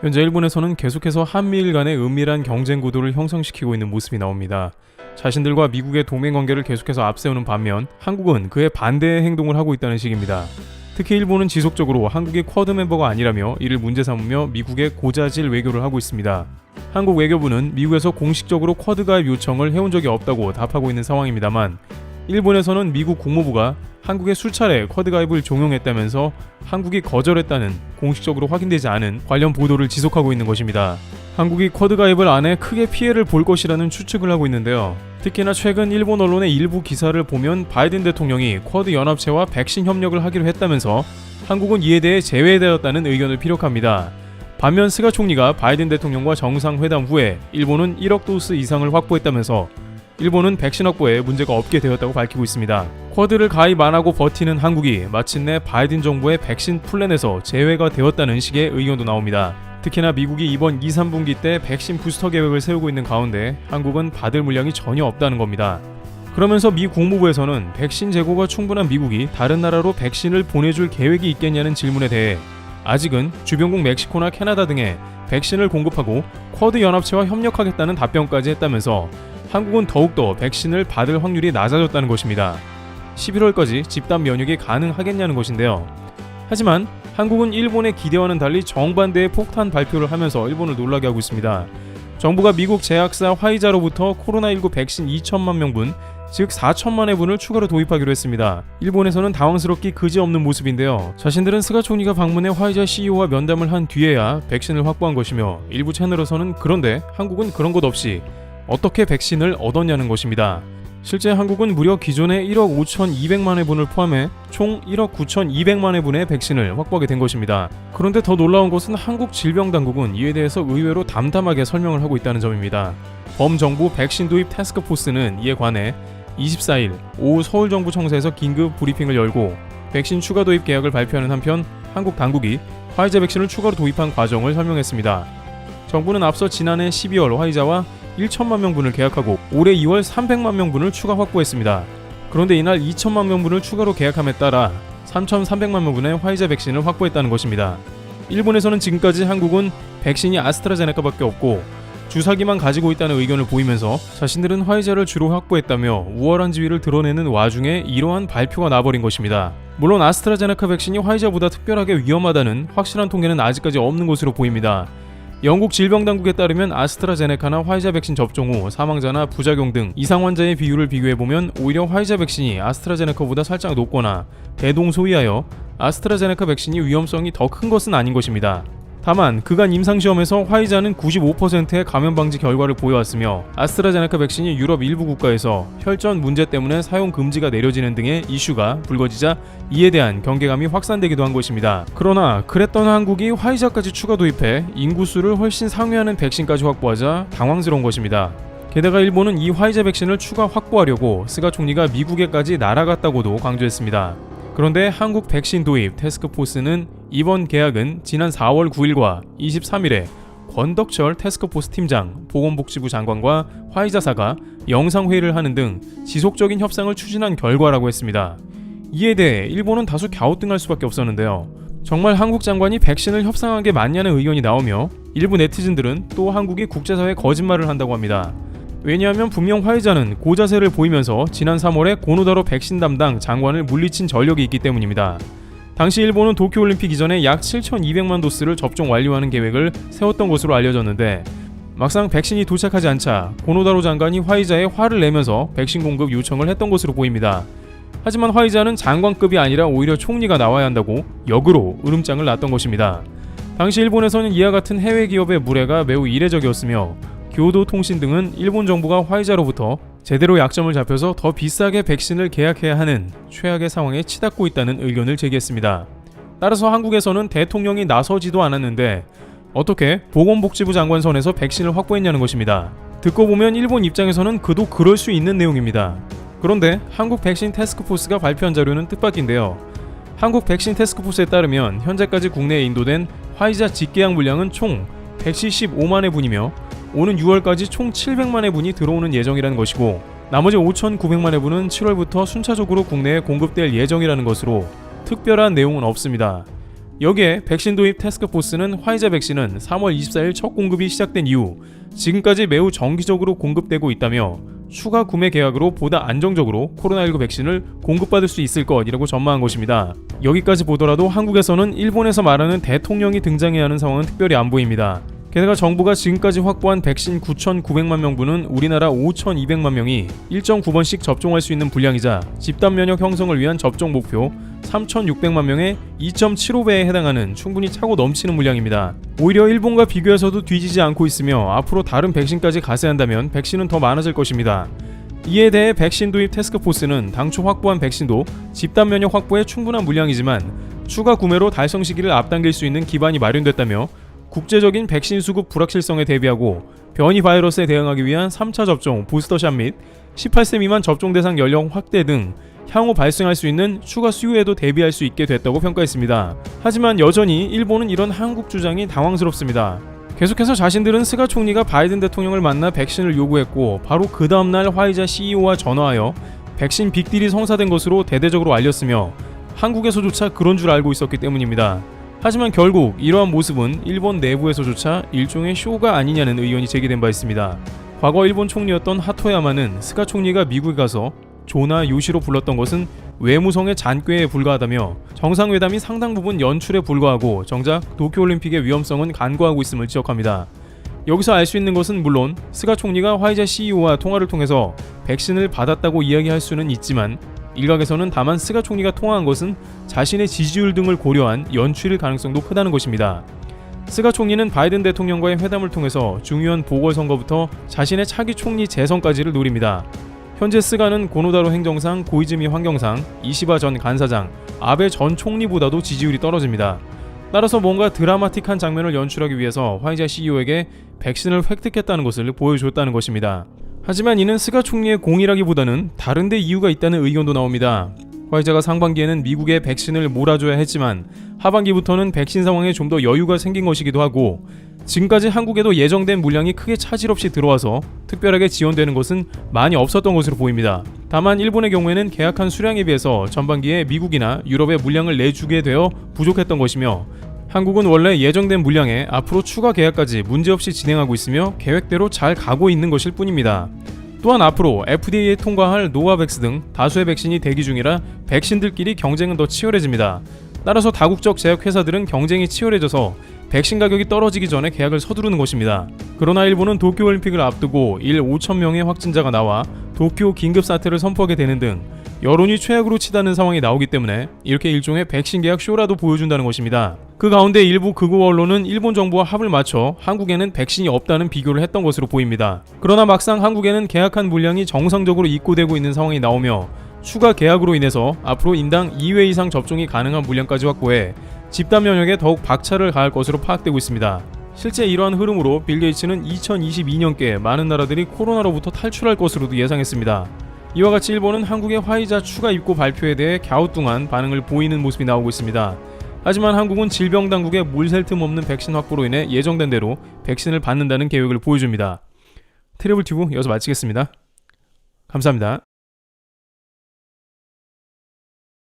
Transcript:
현재 일본에서는 계속해서 한미일 간의 은밀한 경쟁 구도를 형성시키고 있는 모습이 나옵니다. 자신들과 미국의 동맹관계를 계속해서 앞세우는 반면 한국은 그에 반대의 행동을 하고 있다는 식입니다. 특히 일본은 지속적으로 한국이 쿼드 멤버가 아니라며 이를 문제 삼으며 미국에 고자질 외교를 하고 있습니다. 한국 외교부는 미국에서 공식적으로 쿼드 가입 요청을 해온 적이 없다고 답하고 있는 상황입니다만 일본에서는 미국 국무부가 한국에 수차례 쿼드 가입을 종용했다면서 한국이 거절했다는 공식적으로 확인되지 않은 관련 보도를 지속하고 있는 것입니다. 한국이 쿼드 가입을 안 해 크게 피해를 볼 것이라는 추측을 하고 있는데요. 특히나 최근 일본 언론의 일부 기사를 보면 바이든 대통령이 쿼드 연합체와 백신 협력을 하기로 했다면서 한국은 이에 대해 제외되었다는 의견을 피력합니다. 반면 스가 총리가 바이든 대통령과 정상회담 후에 일본은 1억 도스 이상을 확보했다면서 일본은 백신 확보에 문제가 없게 되었다고 밝히고 있습니다. 쿼드를 가입 안 하고 버티는 한국이 마침내 바이든 정부의 백신 플랜에서 제외가 되었다는 식의 의견도 나옵니다. 특히나 미국이 이번 2, 3분기 때 백신 부스터 계획을 세우고 있는 가운데 한국은 받을 물량이 전혀 없다는 겁니다. 그러면서 미 국무부에서는 백신 재고가 충분한 미국이 다른 나라로 백신을 보내줄 계획이 있겠냐는 질문에 대해 아직은 주변국 멕시코나 캐나다 등에 백신을 공급하고 쿼드 연합체와 협력하겠다는 답변까지 했다면서 한국은 더욱더 백신을 받을 확률이 낮아졌다는 것입니다. 11월까지 집단 면역이 가능하겠냐는 것인데요. 하지만 한국은 일본의 기대와는 달리 정반대의 폭탄 발표를 하면서 일본을 놀라게 하고 있습니다. 정부가 미국 제약사 화이자로부터 코로나19 백신 2천만 명분, 즉 4천만 회분을 추가로 도입하기로 했습니다. 일본에서는 당황스럽기 그지없는 모습인데요. 자신들은 스가 총리가 방문해 화이자 CEO와 면담을 한 뒤에야 백신을 확보한 것이며 일부 채널에서는 그런데 한국은 그런 것 없이 어떻게 백신을 얻었냐는 것입니다. 실제 한국은 무려 기존의 1억 5,200만 회분을 포함해 총 1억 9,200만 회분의 백신을 확보하게 된 것입니다. 그런데 더 놀라운 것은 한국 질병당국은 이에 대해서 의외로 담담하게 설명을 하고 있다는 점입니다. 범정부 백신 도입 태스크포스는 이에 관해 24일 오후 서울정부청사에서 긴급 브리핑을 열고 백신 추가 도입 계약을 발표하는 한편 한국 당국이 화이자 백신을 추가로 도입한 과정을 설명했습니다. 정부는 앞서 지난해 12월 화이자와 1천만 명분을 계약하고 올해 2월 300만 명분을 추가 확보했습니다. 그런데 이날 2천만 명분을 추가로 계약함에 따라 3,300만 명분의 화이자 백신을 확보했다는 것입니다. 일본에서는 지금까지 한국은 백신이 아스트라제네카밖에 없고 주사기만 가지고 있다는 의견을 보이면서 자신들은 화이자를 주로 확보했다며 우월한 지위를 드러내는 와중에 이러한 발표가 나버린 것입니다. 물론 아스트라제네카 백신이 화이자보다 특별하게 위험하다는 확실한 통계는 아직까지 없는 것으로 보입니다. 영국 질병당국에 따르면 아스트라제네카나 화이자 백신 접종 후 사망자나 부작용 등 이상 환자의 비율을 비교해보면 오히려 화이자 백신이 아스트라제네카보다 살짝 높거나 대동소이하여 아스트라제네카 백신이 위험성이 더 큰 것은 아닌 것입니다. 다만 그간 임상시험에서 화이자는 95%의 감염 방지 결과를 보여왔으며 아스트라제네카 백신이 유럽 일부 국가에서 혈전 문제 때문에 사용 금지가 내려지는 등의 이슈가 불거지자 이에 대한 경계감이 확산되기도 한 것입니다. 그러나 그랬던 한국이 화이자까지 추가 도입해 인구수를 훨씬 상회하는 백신까지 확보하자 당황스러운 것입니다. 게다가 일본은 이 화이자 백신을 추가 확보하려고 스가 총리가 미국에까지 날아갔다고도 강조했습니다. 그런데 한국 백신 도입 태스크포스는 이번 계약은 지난 4월 9일과 23일에 권덕철 태스크포스 팀장, 보건복지부 장관과 화이자사가 영상회의를 하는 등 지속적인 협상을 추진한 결과라고 했습니다. 이에 대해 일본은 다소 갸우뚱할 수밖에 없었는데요. 정말 한국 장관이 백신을 협상한 게 맞냐는 의견이 나오며 일부 네티즌들은 또 한국이 국제사회에 거짓말을 한다고 합니다. 왜냐하면 분명 화이자는 고자세를 보이면서 지난 3월에 고노다로 백신 담당 장관을 물리친 전력이 있기 때문입니다. 당시 일본은 도쿄올림픽 이전에 약 7,200만 도스를 접종 완료하는 계획을 세웠던 것으로 알려졌는데 막상 백신이 도착하지 않자 고노다로 장관이 화이자에 화를 내면서 백신 공급 요청을 했던 것으로 보입니다. 하지만 화이자는 장관급이 아니라 오히려 총리가 나와야 한다고 역으로 으름장을 놨던 것입니다. 당시 일본에서는 이와 같은 해외 기업의 무례가 매우 이례적이었으며 교도통신 등은 일본 정부가 화이자로부터 제대로 약점을 잡혀서 더 비싸게 백신을 계약해야 하는 최악의 상황에 치닫고 있다는 의견을 제기했습니다. 따라서 한국에서는 대통령이 나서지도 않았는데 어떻게 보건복지부 장관 선에서 백신을 확보했냐는 것입니다. 듣고 보면 일본 입장에서는 그도 그럴 수 있는 내용입니다. 그런데 한국 백신 태스크포스가 발표한 자료는 뜻밖인데요. 한국 백신 태스크포스에 따르면 현재까지 국내에 인도된 화이자 직계약 물량은 총 175만 회분이며 오는 6월까지 총 700만 회분이 들어오는 예정이라는 것이고 나머지 5,900만 회분은 7월부터 순차적으로 국내에 공급될 예정이라는 것으로 특별한 내용은 없습니다. 여기에 백신 도입 태스크포스는 화이자 백신은 3월 24일 첫 공급이 시작된 이후 지금까지 매우 정기적으로 공급되고 있다며 추가 구매 계약으로 보다 안정적으로 코로나19 백신을 공급받을 수 있을 것이라고 전망한 것입니다. 여기까지 보더라도 한국에서는 일본에서 말하는 대통령이 등장해야 하는 상황은 특별히 안 보입니다. 게다가 정부가 지금까지 확보한 백신 9,900만 명분은 우리나라 5,200만 명이 1.9번씩 접종할 수 있는 분량이자 집단 면역 형성을 위한 접종 목표 3,600만 명의 2.75배에 해당하는 충분히 차고 넘치는 물량입니다. 오히려 일본과 비교해서도 뒤지지 않고 있으며 앞으로 다른 백신까지 가세한다면 백신은 더 많아질 것입니다. 이에 대해 백신 도입 태스크포스는 당초 확보한 백신도 집단 면역 확보에 충분한 물량이지만 추가 구매로 달성 시기를 앞당길 수 있는 기반이 마련됐다며 국제적인 백신 수급 불확실성에 대비하고 변이 바이러스에 대응하기 위한 3차 접종 부스터샷 및 18세 미만 접종 대상 연령 확대 등 향후 발생할 수 있는 추가 수요에도 대비할 수 있게 됐다고 평가했습니다. 하지만 여전히 일본은 이런 한국 주장이 당황스럽습니다. 계속해서 자신들은 스가 총리가 바이든 대통령을 만나 백신을 요구했고 바로 그 다음날 화이자 CEO와 전화하여 백신 빅딜이 성사된 것으로 대대적으로 알렸으며 한국에서조차 그런 줄 알고 있었기 때문입니다. 하지만 결국 이러한 모습은 일본 내부에서조차 일종의 쇼가 아니냐는 의견이 제기된 바 있습니다. 과거 일본 총리였던 하토야마는 스가 총리가 미국에 가서 조나 요시로 불렀던 것은 외무성의 잔꾀에 불과하다며 정상회담이 상당 부분 연출에 불과하고 정작 도쿄올림픽의 위험성은 간과하고 있음을 지적합니다. 여기서 알 수 있는 것은 물론 스가 총리가 화이자 CEO와 통화를 통해서 백신을 받았다고 이야기할 수는 있지만 일각에서는 다만 스가 총리가 통화한 것은 자신의 지지율 등을 고려한 연출일 가능성도 크다는 것입니다. 스가 총리는 바이든 대통령과의 회담을 통해서 중요한 보궐선거부터 자신의 차기 총리 재선까지를 노립니다. 현재 스가는 고노다로 행정상, 고이즈미 환경상, 이시바 전 간사장, 아베 전 총리보다도 지지율이 떨어집니다. 따라서 뭔가 드라마틱한 장면을 연출하기 위해서 화이자 CEO에게 백신을 획득했다는 것을 보여줬다는 것입니다. 하지만 이는 스가 총리의 공이라기보다는 다른데 이유가 있다는 의견도 나옵니다. 화이자가 상반기에는 미국에 백신을 몰아줘야 했지만 하반기부터는 백신 상황에 좀 더 여유가 생긴 것이기도 하고 지금까지 한국에도 예정된 물량이 크게 차질 없이 들어와서 특별하게 지원되는 것은 많이 없었던 것으로 보입니다. 다만 일본의 경우에는 계약한 수량에 비해서 전반기에 미국이나 유럽에 물량을 내주게 되어 부족했던 것이며 한국은 원래 예정된 물량에 앞으로 추가 계약까지 문제없이 진행하고 있으며 계획대로 잘 가고 있는 것일 뿐입니다. 또한 앞으로 FDA에 통과할 노바백스 등 다수의 백신이 대기 중이라 백신들끼리 경쟁은 더 치열해집니다. 따라서 다국적 제약회사들은 경쟁이 치열해져서 백신 가격이 떨어지기 전에 계약을 서두르는 것입니다. 그러나 일본은 도쿄올림픽을 앞두고 일 5,000명의 확진자가 나와 도쿄 긴급사태를 선포하게 되는 등 여론이 최악으로 치닫는 상황이 나오기 때문에 이렇게 일종의 백신 계약 쇼라도 보여준다는 것입니다. 그 가운데 일부 극우 언론은 일본 정부와 합을 맞춰 한국에는 백신이 없다는 비교를 했던 것으로 보입니다. 그러나 막상 한국에는 계약한 물량이 정상적으로 입고되고 있는 상황이 나오며 추가 계약으로 인해서 앞으로 인당 2회 이상 접종이 가능한 물량까지 확보해 집단 면역에 더욱 박차를 가할 것으로 파악되고 있습니다. 실제 이러한 흐름으로 빌 게이츠는 2022년께 많은 나라들이 코로나로부터 탈출할 것으로도 예상했습니다. 이와 같이 일본은 한국의 화이자 추가 입고 발표에 대해 갸우뚱한 반응을 보이는 모습이 나오고 있습니다. 하지만 한국은 질병당국의 물샐 틈 없는 백신 확보로 인해 예정된 대로 백신을 받는다는 계획을 보여줍니다. 트래블 튜브 여기서 마치겠습니다. 감사합니다.